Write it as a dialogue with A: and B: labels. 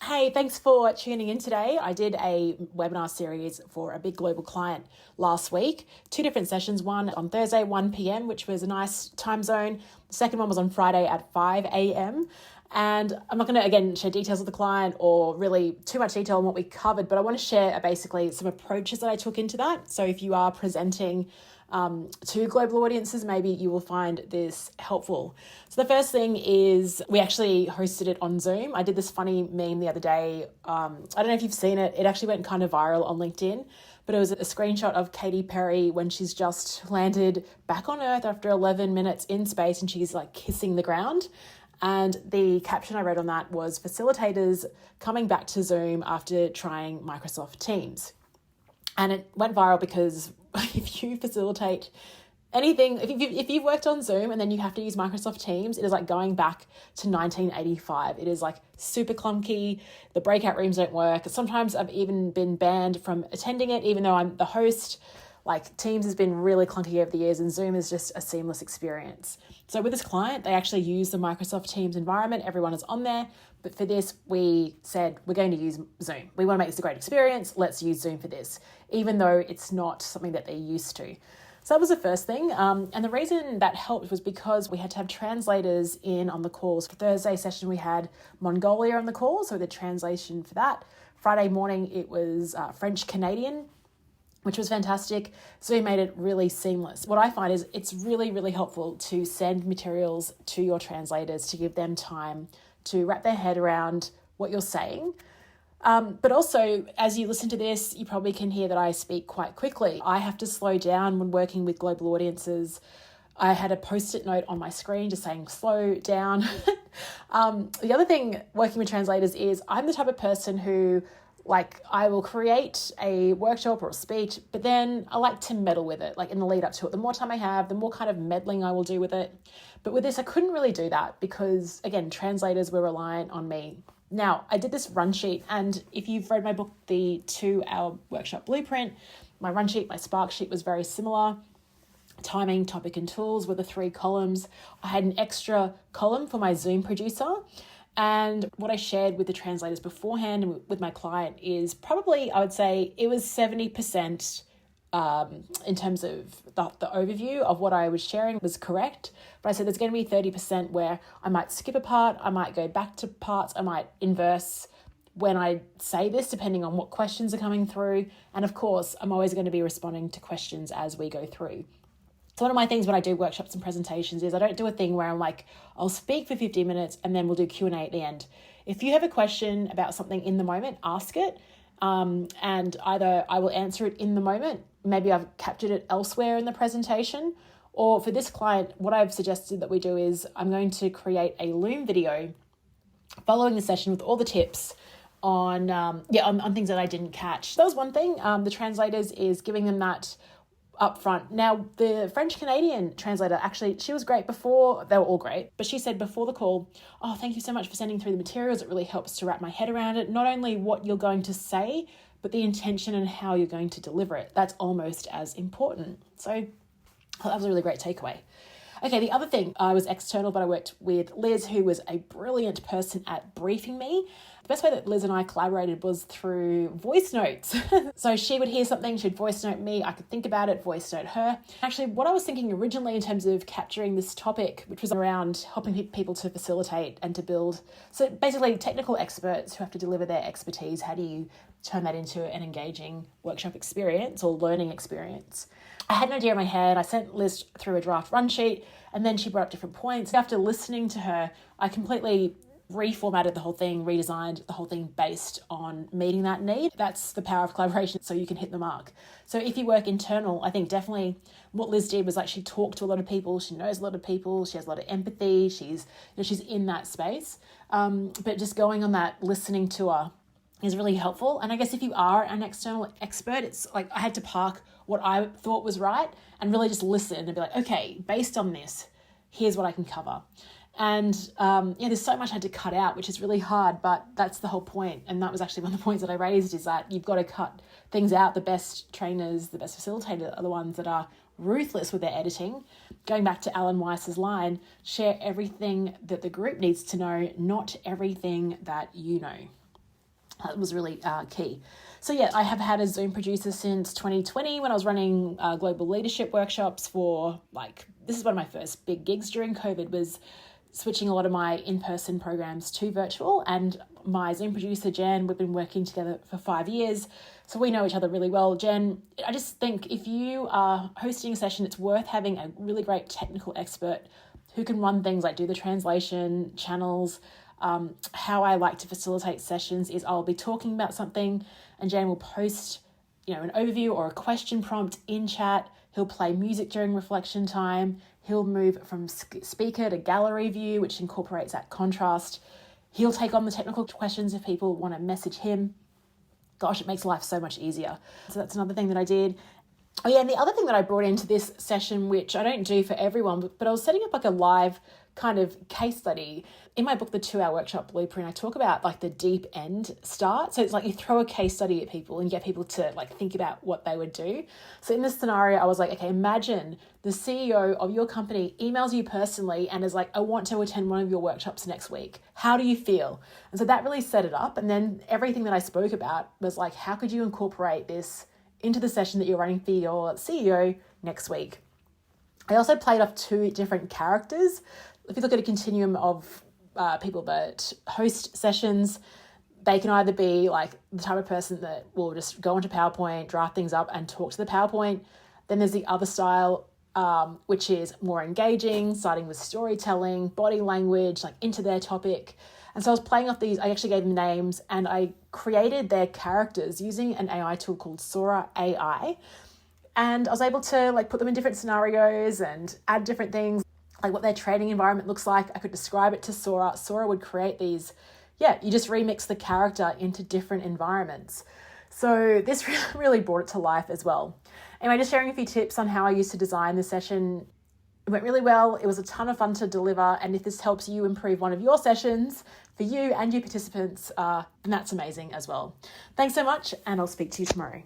A: Hey, thanks for tuning in today. I did a webinar series for a big global client last week, 2 different sessions, one on Thursday, 1 p.m., which was a nice time zone. The second one was on Friday at 5 a.m. And I'm not going to, again, share details of the client or really too much detail on what we covered, but I want to share basically some approaches that I took into that. So if you are presenting to global audiences, maybe you will find this helpful. So the first thing is we actually hosted it on Zoom. I did this funny meme the other day. I don't know if you've seen it. It actually went kind of viral on LinkedIn, but it was a screenshot of Katy Perry when she's just landed back on Earth after 11 minutes in space and she's like kissing the ground. And the caption I read on that was facilitators coming back to Zoom after trying Microsoft Teams. And it went viral because if you facilitate anything, if you've worked on Zoom and then you have to use Microsoft Teams, it is like going back to 1985. It is like super clunky. The breakout rooms don't work. Sometimes I've even been banned from attending it, even though I'm the host. Like Teams has been really clunky over the years and Zoom is just a seamless experience. So with this client, they actually use the Microsoft Teams environment. Everyone is on there. But for this, we said, we're going to use Zoom. We want to make this a great experience. Let's use Zoom for this, even though it's not something that they're used to. So that was the first thing. And the reason that helped was because we had to have translators in on the calls. For Thursday session, we had Mongolia on the call, so the translation for that. Friday morning, it was French Canadian, which was fantastic. So we made it really seamless. What I find is it's really, really helpful to send materials to your translators to give them time to wrap their head around what you're saying. But also, as you listen to this, you probably can hear that I speak quite quickly. I have to slow down when working with global audiences. I had a post-it note on my screen just saying, slow down. The other thing working with translators is I'm the type of person who I will create a workshop or a speech, but then I like to meddle with it, like in the lead up to it. The more time I have, the more kind of meddling I will do with it. But with this, I couldn't really do that because, again, translators were reliant on me. Now, I did this run sheet, and if you've read my book, the 2-hour workshop blueprint, my run sheet, my spark sheet was very similar. Timing, topic, and tools were the 3 columns. I had an extra column for my Zoom producer. And what I shared with the translators beforehand and with my client is probably, I would say, it was 70% in terms of the overview of what I was sharing was correct. But I said there's going to be 30% where I might skip a part, I might go back to parts, I might inverse when I say this, depending on what questions are coming through. And of course, I'm always going to be responding to questions as we go through. So one of my things when I do workshops and presentations is I don't do a thing where I'm like, I'll speak for 15 minutes and then we'll do Q&A at the end. If you have a question about something in the moment, ask it. And either I will answer it in the moment, maybe I've captured it elsewhere in the presentation, or for this client, what I've suggested that we do is I'm going to create a Loom video following the session with all the tips on things that I didn't catch. That was one thing. The translators is giving them that up front. Now, the French-Canadian translator, actually, she was great before, they were all great, but she said before the call, oh, thank you so much for sending through the materials. It really helps to wrap my head around it. Not only what you're going to say, but the intention and how you're going to deliver it. That's almost as important. So that was a really great takeaway. Okay, the other thing, I was external, but I worked with Liz, who was a brilliant person at briefing me. The best way that Liz and I collaborated was through voice notes. So she would hear something, she'd voice note me, I could think about it, voice note her. Actually, what I was thinking originally in terms of capturing this topic, which was around helping people to facilitate and to build, so basically technical experts who have to deliver their expertise, how do you turn that into an engaging workshop experience or learning experience? I had an idea in my head. I sent Liz through a draft run sheet and then she brought up different points. After listening to her, I completely reformatted the whole thing, redesigned the whole thing based on meeting that need. That's the power of collaboration, so you can hit the mark. So if you work internal, I think definitely what Liz did was like she talked to a lot of people, she knows a lot of people, she has a lot of empathy, she's in that space. But just going on that listening tour is really helpful. And I guess if you are an external expert, it's like I had to park what I thought was right and really just listen and be like, okay, based on this, here's what I can cover. And there's so much I had to cut out, which is really hard, but that's the whole point. And that was actually one of the points that I raised, is that you've got to cut things out. The best trainers, the best facilitators are the ones that are ruthless with their editing. Going back to Alan Weiss's line, share everything that the group needs to know, not everything that you know. That was really key. So yeah, I have had a Zoom producer since 2020 when I was running global leadership workshops for this is one of my first big gigs during COVID, was switching a lot of my in-person programs to virtual. And my Zoom producer, Jen, we've been working together for 5 years. So we know each other really well. Jen, I just think if you are hosting a session, it's worth having a really great technical expert who can run things like do the translation channels. How I like to facilitate sessions is I'll be talking about something and Jan will post, an overview or a question prompt in chat. He'll play music during reflection time. He'll move from speaker to gallery view, which incorporates that contrast. He'll take on the technical questions if people want to message him. Gosh, it makes life so much easier. So that's another thing that I did. Oh yeah, and the other thing that I brought into this session, which I don't do for everyone, but I was setting up a live kind of case study. In my book, The 2-Hour Workshop Blueprint, I talk about the deep end start. So it's you throw a case study at people and you get people to think about what they would do. So in this scenario, I was okay, imagine the CEO of your company emails you personally and is I want to attend one of your workshops next week. How do you feel? And so that really set it up. And then everything that I spoke about was how could you incorporate this into the session that you're running for your CEO next week? I also played off 2 different characters. If you look at a continuum of people that host sessions, they can either be the type of person that will just go onto PowerPoint, draft things up and talk to the PowerPoint. Then there's the other style, which is more engaging, starting with storytelling, body language, into their topic. And so I was playing off these. I actually gave them names and I created their characters using an AI tool called Sora AI. And I was able to put them in different scenarios and add different things, what their training environment looks like. I could describe it to Sora. Sora would create these. Yeah, you just remix the character into different environments. So this really brought it to life as well. Anyway, just sharing a few tips on how I used to design the session. It went really well. It was a ton of fun to deliver. And if this helps you improve one of your sessions for you and your participants, then that's amazing as well. Thanks so much, and I'll speak to you tomorrow.